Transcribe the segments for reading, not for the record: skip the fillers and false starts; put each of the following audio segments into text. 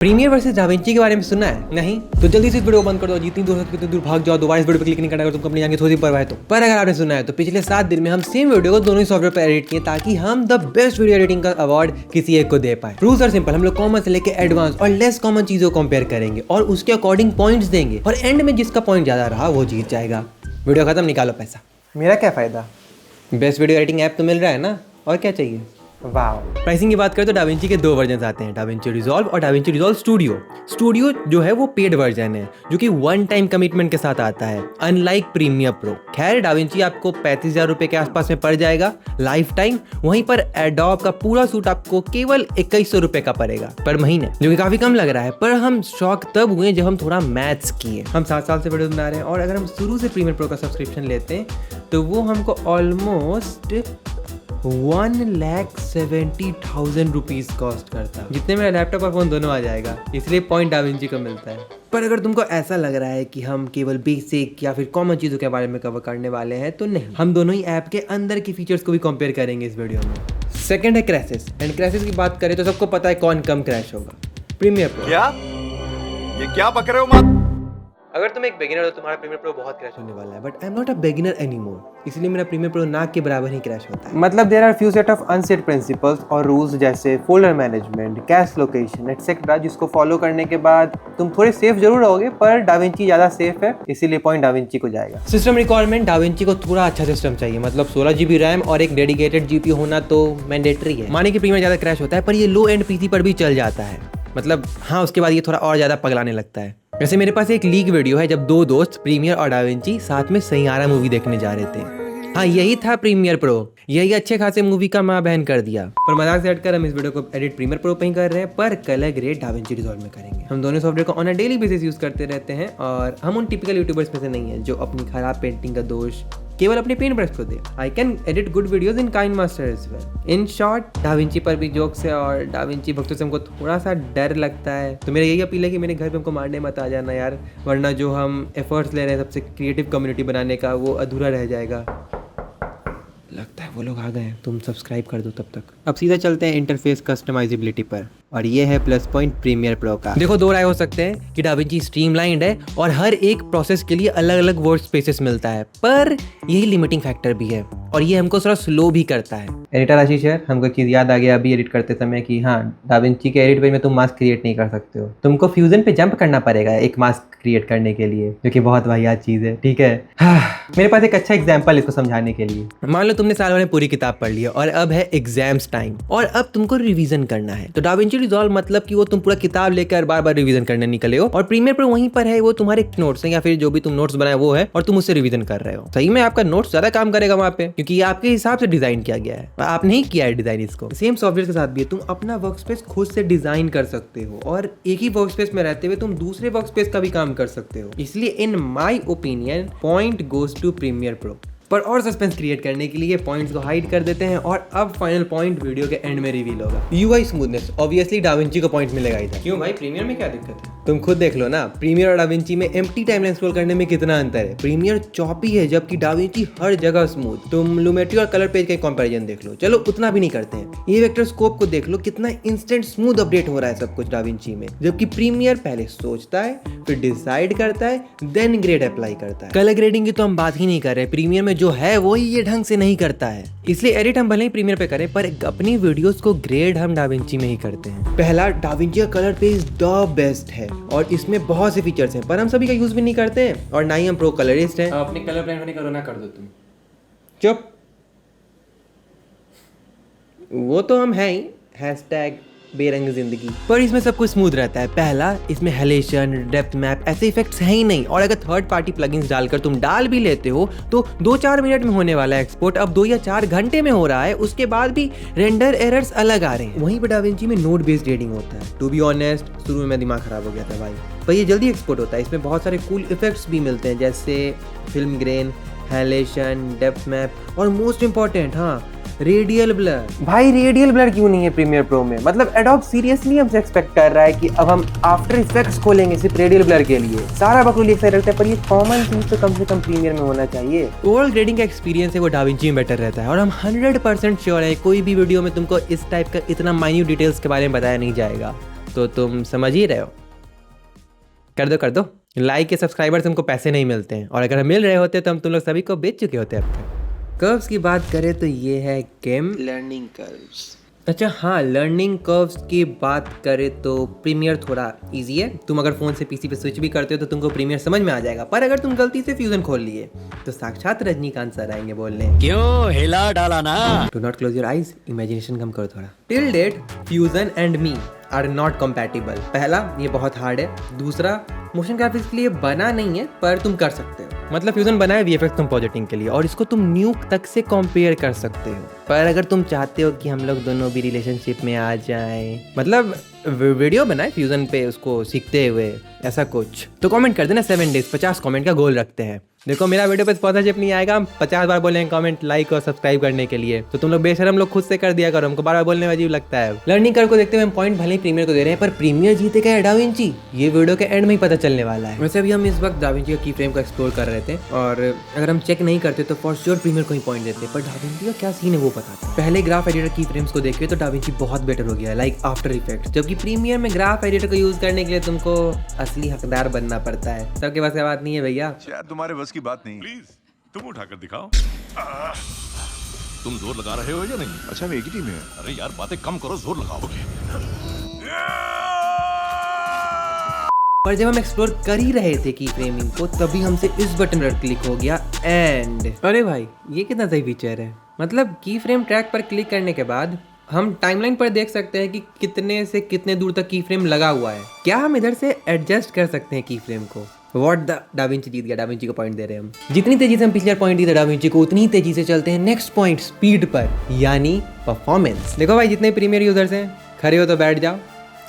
Premiere versus da Vinci के बारे में सुना है? नहीं? तो जल्दी से इस वीडियो को बंद कर दो, जितनी दूर हो सकती है दूर भाग जाओ, दोबारा इस वीडियो पर क्लिक नहीं करना अगर तुमको अपनी जान की थोड़ी परवाह है तो। पर अगर आपने सुना है तो पिछले 7 दिन में हम सेम वीडियो को दोनों ही सॉफ्टवेयर पर एडिट किए ताकि हम द बेस्ट वीडियो एडिटिंग का अवार्ड किसी एक को दे पाए। रूल्स आर सिंपल, हम लोग कॉमन से लेकर एडवांस और लेस कॉमन चीजों को कंपेयर करेंगे और उसके अकॉर्डिंग पॉइंट्स देंगे और एंड में जिसका पॉइंट ज्यादा रहा वो जीत जाएगा। वीडियो खत्म, निकालो पैसा। मेरा क्या फ़ायदा? बेस्ट वीडियो एडिटिंग ऐप तो मिल रहा है ना, और क्या चाहिए। वाह। प्राइसिंग की बात करें तो डाविंची के 2 वर्जन आते हैं, डाविंची रिजॉल्व और डाविंची रिजॉल्व स्टूडियो। स्टूडियो जो है वो पेड वर्जन है जो कि 1 टाइम कमिटमेंट के साथ आता है, अनलाइक प्रीमियर प्रो। खैर डाविंची आपको 35,000 रुपए के आसपास में पड़ जाएगा लाइफ टाइम, वहीं पर एडोब का पूरा सूट आपको केवल 2100 रुपए का पड़ेगा पर महीने, जो कि काफी कम लग रहा है। पर हम शॉक तब हुए जब हम थोड़ा मैथ्स किए। हम 7 साल से वीडियो बना रहे हैं और अगर हम शुरू से प्रीमियर प्रो का सब्सक्रिप्शन लेते हैं तो वो हमको ऑलमोस्ट 1,70,000 रुपीज कॉस्ट करता, जितने मेरा लैपटॉप और फोन दोनों आ जाएगा। इसलिए पॉइंट डाविंची को मिलता है। पर अगर तुमको ऐसा लग रहा है कि हम केवल बेसिक या फिर कॉमन चीज़ों के बारे में कवर करने वाले हैं तो नहीं, हम दोनों ही ऐप के अंदर की फीचर्स को भी कंपेयर करेंगे इस वीडियो में। सेकंड है क्रैशेस, एंड क्रैशेस की बात करें तो सबको पता है कौन कम क्रैश होगा, प्रीमियर प्रो। क्या ये क्या बक रहे हो मत? अगर तुम एक बिगिनर हो तो तुम्हारा प्रीमियर प्रो बहुत क्रैश होने वाला है, but I am not a beginner anymore, इसलिए मेरा प्रीमियर प्रो नाक के बराबर ही क्रैश होता है। मतलब there are few set of unset principles और रूल्स जैसे folder management, cache location etcetera, जिसको फॉलो करने के बाद तुम थोड़े सेफ जरूर रहोगे, पर डाविंची ज़्यादा सेफ है, इसीलिए पॉइंट डाविंची को जाएगा। सिस्टम रिक्वायरमेंट, डाविंची को थोड़ा अच्छा सिस्टम चाहिए, मतलब 16 GB रैम और एक डेडिकेटेड GPU होना तो मैंडेटरी है। माने कि प्रीमियर ज़्यादा क्रैश होता है पर ये लो एंड PC पर भी चल जाता है, मतलब हाँ उसके बाद ये थोड़ा और ज़्यादा पगलाने लगता है। वैसे मेरे पास एक लीक वीडियो है जब 2 दोस्त प्रीमियर और डाविंची साथ में सैयारा मूवी देखने जा रहे थे। हाँ यही था प्रीमियर प्रो, यही अच्छे खासे मूवी का माँ बहन कर दिया। पर मजाक से हटकर हम इस वीडियो को एडिट प्रीमियर प्रो पे ही कर रहे हैं, पर कलर ग्रेड डाविंची रिजॉल्व में करेंगे। हम दोनों सॉफ्टवेयर को on a daily basis use करते रहते हैं और हम उन टिपिकल यूट्यूबर्स में से नहीं है जो अपनी खराब पेंटिंग का दोष केवल अपने पेंट ब्रश को दे। I can edit good videos in KineMaster as well. InShot DaVinci पर भी जोक्स है और डाविंची भक्तों से हमको थोड़ा सा डर लगता है, तो मेरा यही अपील है कि मेरे घर पे हमको मारने मत आ जाना यार, वरना जो हम एफर्ट्स ले रहे हैं सबसे क्रिएटिव कम्युनिटी बनाने का वो अधूरा रह जाएगा। लगता है वो लोग आ गए हैं, तुम सब्सक्राइब कर दो तब तक। अब सीधा चलते हैं इंटरफेस कस्टमाइजेबिलिटी पर, और ये है प्लस पॉइंट प्रीमियर प्रो का। देखो 2 राय हो सकते हैं कि डाविंची स्ट्रीमलाइंड है और हर एक प्रोसेस के लिए अलग अलग वर्ड स्पेसेस मिलता है, पर यही लिमिटिंग फैक्टर भी है और ये हमको थोड़ा स्लो भी करता है। एडिटर आशीष है, हमको एक चीज़ याद आ गया अभी एडिट करते समय कि हाँ डाविंची के एडिट पेज में तुम मास्क क्रिएट नहीं कर सकते हो, तुमको फ्यूजन पे जंप करना पड़ेगा एक मास्क क्रिएट करने के लिए, जो कि बहुत वाहियात चीज़ है। ठीक है मेरे पास एक अच्छा एग्जाम्पल इसको समझाने के लिए। मान लो तुमने साल भर में पूरी किताब पढ़ ली है और अब है एग्जाम्स टाइम और अब तुमको रिवीजन करना है, तो डाविंची रिजॉल्व मतलब कि वो तुम पूरा किताब लेकर बार बार रिवीजन करने निकले हो, और प्रीमियर प्रो वहीं पर है, वो तुम्हारे नोट्स हैं या फिर जो भी तुम नोट्स बनाए वो है और तुम उससे रिवीजन कर रहे हो। सही में आपका नोट्स ज्यादा काम करेगा वहाँ पे, क्योंकि ये आपके हिसाब से डिजाइन किया गया है, आप नहीं किया है डिजाइन इसको। सेम सॉफ्टवेयर के साथ भी तुम अपना वर्क स्पेस खुद से डिजाइन कर सकते हो और एक ही वर्क स्पेस में रहते हुए तुम दूसरे वर्क स्पेस का भी काम कर सकते हो। इसलिए in my opinion point goes to Premiere Pro. पर और सस्पेंस क्रिएट करने के लिए पॉइंट्स को हाइड कर देते हैं और अब फाइनल पॉइंट वीडियो के एंड में रिवील होगा। UI स्मूथनेस, ऑब्वियसली डाविंची को पॉइंट मिलेगा इधर। क्यों भाई, प्रीमियर में क्या दिक्कत है? तुम खुद देख लो ना, प्रीमियर और डाविंची में एम्प्टी टाइमलाइन स्क्रॉल करने में कितना अंतर है। प्रीमियर चॉपी है जबकि डाविंची हर जगह स्मूथ। तुम लुमेट्री और कलर पेज का कंपैरिजन देख लो, चलो उतना भी नहीं करते हैं। ये वेक्टर स्कोप को देख लो, कितना इंस्टेंट स्मूथ अपडेट हो रहा है सब कुछ डाविंची में, जबकि प्रीमियर पहले सोचता है फिर डिसाइड करता है देन ग्रेड अप्लाई करता है। कलर ग्रेडिंग की तो हम बात ही नहीं कर रहे, प्रीमियर में जो है वो ये ढंग से नहीं करता है। इसलिए एडिट हम भले ही प्रीमियर पे करें पर अपनी वीडियोस को ग्रेड हम डाविंची में ही करते हैं। पहला, डाविंची का कलर पेज द बेस्ट है और इसमें बहुत से फीचर्स हैं, पर हम सभी का यूज भी नहीं करते हैं और ना ही हम प्रो कलरिस्ट हैं। अपने कलर ब्लाइंड होने का रोना कर दो तुम, चुप। वो तो हम हैं ही, हैशटैग बेरंग जिंदगी। पर इसमें सब कुछ स्मूथ रहता है। पहला, इसमें हेलेशन, डेप्थ मैप ऐसे इफेक्ट्स हैं ही नहीं, और अगर थर्ड पार्टी प्लगइन्स डालकर तुम डाल भी लेते हो तो 2-4 मिनट में होने वाला एक्सपोर्ट अब 2 या 4 घंटे में हो रहा है, उसके बाद भी रेंडर एरर्स अलग आ रहे हैं। वहीं पर डाविंची में नोड बेस्ड रेडिंग होता है। टू बी ऑनेस्ट शुरू में मेरा दिमाग खराब हो गया था भाई, पर ये जल्दी एक्सपोर्ट होता है। इसमें बहुत सारे कूल इफेक्ट्स भी मिलते हैं जैसे फिल्म ग्रेन, हेलेशन, डेप्थ मैप और मोस्ट इंपॉर्टेंट हाँ रेडियल ब्लर। भाई रेडियल ब्लर क्यों नहीं है प्रीमियर प्रो में? मतलब एडोब सीरियसली हमसे एक्सपेक्ट कर रहा है कि अब हम आफ्टर इफेक्ट्स खोलेंगे सिर्फ रेडियल ब्लर के लिए? सारा बकलोल एक साइड रखता है, पर ये कॉमन चीज तो कम से कम प्रीमियर में होना चाहिए। ओवरऑल ग्रेडिंग का एक्सपीरियंस है वो डाविंची में बेटर रहता है और हम 100% श्योर है कोई भी वीडियो में तुमको इस टाइप का इतना माइन्यूट डिटेल्स के बारे में बताया नहीं जाएगा। तो तुम समझ ही रहे हो। कर दो लाइक या सब्सक्राइबर से हमको पैसे नहीं मिलते हैं, और अगर मिल रहे होते तो हम तुम लोग सभी को बेच चुके होते अब तक। कर्व्स की बात करें तो ये है गेम लर्निंग कर्व्स। अच्छा हाँ, लर्निंग कर्व्स की बात करें तो प्रीमियर थोड़ा इजी है। तुम अगर फ़ोन से पीसी पे स्विच भी करते हो तो तुमको प्रीमियर समझ में आ जाएगा, पर अगर तुम गलती से फ्यूजन खोल लिए तो साक्षात रजनीकांत सर आएंगे बोलने, क्यों हिला डाला ना। Do not close your eyes, imagination कम करो थोड़ा। Till date fusion and me are not compatible. पहला, ये बहुत हार्ड है। दूसरा, मोशन ग्राफिक्स के लिए बना नहीं है, पर तुम कर सकते हो। मतलब फ्यूजन बना है वीएफएक्स कंपोजिटिंग के लिए, और इसको तुम न्यूक तक से कंपेयर कर सकते हो। पर अगर तुम चाहते हो कि हम लोग दोनों भी रिलेशनशिप में आ जाएं, मतलब वीडियो बनाए फ्यूजन पे उसको सीखते हुए, ऐसा कुछ, तो कमेंट कर देना 7 डेज 50 कमेंट का गोल रखते हैं। देखो मेरा वीडियो पे स्पॉन्सरशिप नहीं आएगा, हम 50 बार बोलेंगे कमेंट, लाइक और सब्सक्राइब करने के लिए, तो तुम लोग बेशरम लोग खुद से कर दिया करो, हमको बार बार बोलने में अजीब लगता है। लर्निंग कर्व को देखते हुए हम पॉइंट भले ही प्रीमियर को दे रहे हैं, पर प्रीमियर जीतेगा या डाविंची, ये वीडियो के एंड में ही पता चलने वाला है। वैसे अभी हम इस वक्त डाविंची का की फ्रेम को एक्सप्लोर कर रहे थे, और अगर हम चेक नहीं करते तो फॉर श्योर प्रीमियर को ही पॉइंट देते, पर डाविंची का क्या सीन है वो बताते हैं। पहले ग्राफ एडिटर की फ्रेम्स को देखिए तो डाविंची बहुत बेटर हो गया, लाइक आफ्टर इफेक्ट्स, जबकि प्रीमियर में ग्राफ एडिटर को यूज करने के लिए तुमको असली हकदार बनना पड़ता है। सबके पास बात नहीं है भैया, शायद तुम्हारे बस की बात नहीं। प्लीज तुम उठाकर दिखाओ। तुम जोर लगा रहे हो या नहीं? अच्छा हम एक ही टीम में हैं। अरे यार बातें कम करो, जोर लगाओगे। पर जब हम एक्सप्लोर कर ही रहे थे की फ्रेमिंग को, तभी हमसे इस बटन पर क्लिक हो गया एंड अरे भाई ये कितना सही फीचर है। मतलब की फ्रेम ट्रैक पर क्लिक करने के बाद हम टाइमलाइन पर देख सकते हैं कि कितने से कितने दूर तक की फ्रेम लगा हुआ है। क्या हम इधर से एडजस्ट कर सकते हैं की फ्रेम को? व्हाट द डाविंची जीत गया, डाविंची को पॉइंट दे रहे हैं हम। जितनी तेजी से हम पिछले पॉइंट दिए थे डाविंची को, उतनी तेजी से चलते हैं नेक्स्ट पॉइंट स्पीड पर, यानी परफॉर्मेंस। देखो भाई जितने प्रीमियर यूजर्स हैं, खड़े हो तो बैठ जाओ।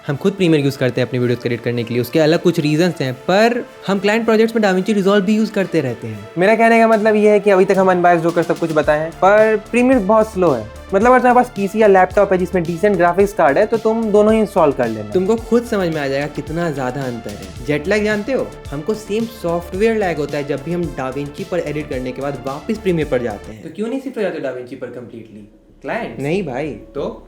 हम खुद प्रीमियर यूज़ करते हैं अपनी वीडियोस क्रिएट करने के लिए, उसके अलग कुछ रीजंस हैं, पर हम क्लाइंट प्रोजेक्ट्स में डाविंची रिजॉल्व भी यूज़ करते रहते हैं। मेरा कहने का मतलब ये है कि अभी तक हम अनबायस्ड होकर सब कुछ बताए हैं, पर प्रीमियर बहुत स्लो है। मतलब अगर तुम्हारे पास पीसी या लैपटॉप है जिसमें डिसेंट ग्राफिक्स कार्ड है, तो तुम दोनों ही इंस्टॉल कर लेना। तुमको खुद समझ में आ जाएगा कितना ज़्यादा अंतर है। जेट लैग जानते हो? हमको सेम सॉफ्टवेयर लैग होता है जब भी हम डाविंची पर एडिट करने के बाद वापस प्रीमियर पर जाते हैं। तो क्यों नहीं शिफ्ट हो जाते डाविंची पर कंप्लीटली? क्लाइंट नहीं भाई, तो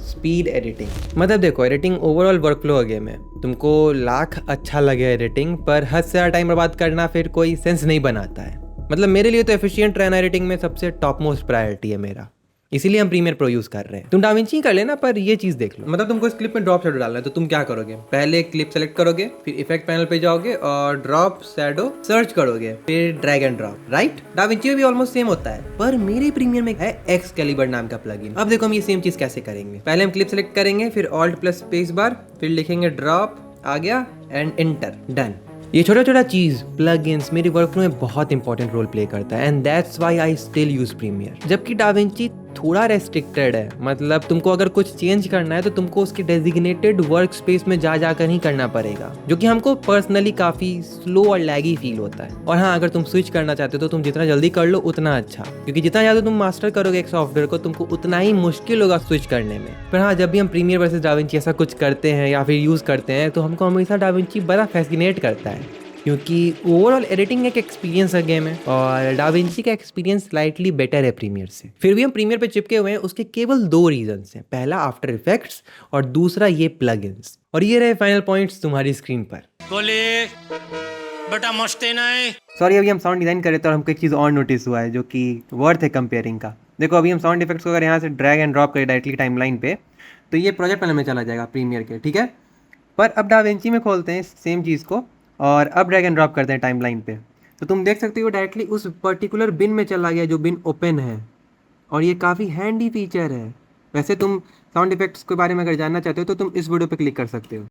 स्पीड एडिटिंग। मतलब देखो, एडिटिंग ओवरऑल वर्कफ्लो है गेम है। तुमको लाख अच्छा लगे एडिटिंग, पर हद से ज़्यादा टाइम बर्बाद करना फिर कोई सेंस नहीं बनाता है। मतलब मेरे लिए तो एफिशिएंट रहना एडिटिंग में सबसे टॉप मोस्ट प्रायोरिटी है मेरा, इसीलिए हम प्रीमियर प्रो यूज कर रहे हैं। तुम डाविंची कर लेना, पर ये चीज देख लो। मतलब तुमको इस क्लिप में ड्रॉप शैडो डालना है, तो तुम क्या करोगे? पहले क्लिप सेलेक्ट करोगे, फिर इफेक्ट पैनल पे जाओगे और ड्रॉप शैडो सर्च करोगे, फिर drag and drop, right? Da Vinci में भी ऑलमोस्ट सेम होता है, पर मेरे प्रीमियर में है एक्सकैलिबर नाम का प्लगइन। अब देखो हम ये सेम चीज कैसे करेंगे। पहले हम क्लिप सेलेक्ट करेंगे, फिर ऑल्ट प्लस स्पेस बार, फिर लिखेंगे ड्रॉप, आ गया, एंड एंटर, डन। ये छोटा छोटा चीज प्लगइन्स मेरे वर्कफ्लो में बहुत इंपॉर्टेंट रोल प्ले करता है, and that's why I still use premiere. जबकि डाविंची थोड़ा रेस्ट्रिक्टेड है। मतलब तुमको अगर कुछ चेंज करना है तो तुमको उसके डेजिग्नेटेड वर्क स्पेस में जा जाकर ही करना पड़ेगा, जो कि हमको पर्सनली काफ़ी स्लो और लैगी फील होता है। और हाँ, अगर तुम स्विच करना चाहते हो तो तुम जितना जल्दी कर लो उतना अच्छा, क्योंकि जितना ज़्यादा तुम मास्टर करोगे एक सॉफ्टवेयर को, तुमको उतना ही मुश्किल होगा स्विच करने में। पर हाँ, जब भी हम प्रीमियर वर्सेस डाविंची ऐसा कुछ करते हैं या फिर यूज़ करते हैं, तो हमको हमेशा डाविंची बड़ा फैसिनेट करता है, क्योंकि ओवरऑल एडिटिंग एक एक्सपीरियंस का गेम है और डाविंची का एक्सपीरियंस स्लाइटली बेटर है प्रीमियर से। फिर भी हम प्रीमियर पे चिपके हुए हैं, उसके केवल 2 रीजंस हैं। पहला आफ्टर इफेक्ट्स और दूसरा ये प्लगइन्स। और ये रहे फाइनल पॉइंट्स तुम्हारी स्क्रीन पर। बोले बेटा मस्ते नहीं। सॉरी, अभी हम साउंड डिजाइन कर रहे थे और हमको एक चीज़ और नोटिस हुआ है जो कि वर्थ है कंपेयरिंग का। देखो अभी हम साउंड इफेक्ट्स को अगर यहाँ से ड्रैग एंड ड्रॉप करें डायरेक्टली टाइमलाइन पे, तो ये प्रोजेक्ट पैनल में चला जाएगा प्रीमियर के, ठीक है। पर अब डाविंची में खोलते हैं सेम चीज़ को और अब ड्रैग एंड ड्रॉप करते हैं टाइमलाइन पे, तो तुम देख सकते हो डायरेक्टली उस पर्टिकुलर बिन में चला गया जो बिन ओपन है, और ये काफ़ी हैंडी फीचर है। वैसे तुम साउंड इफेक्ट्स के बारे में अगर जानना चाहते हो तो तुम इस वीडियो पे क्लिक कर सकते हो।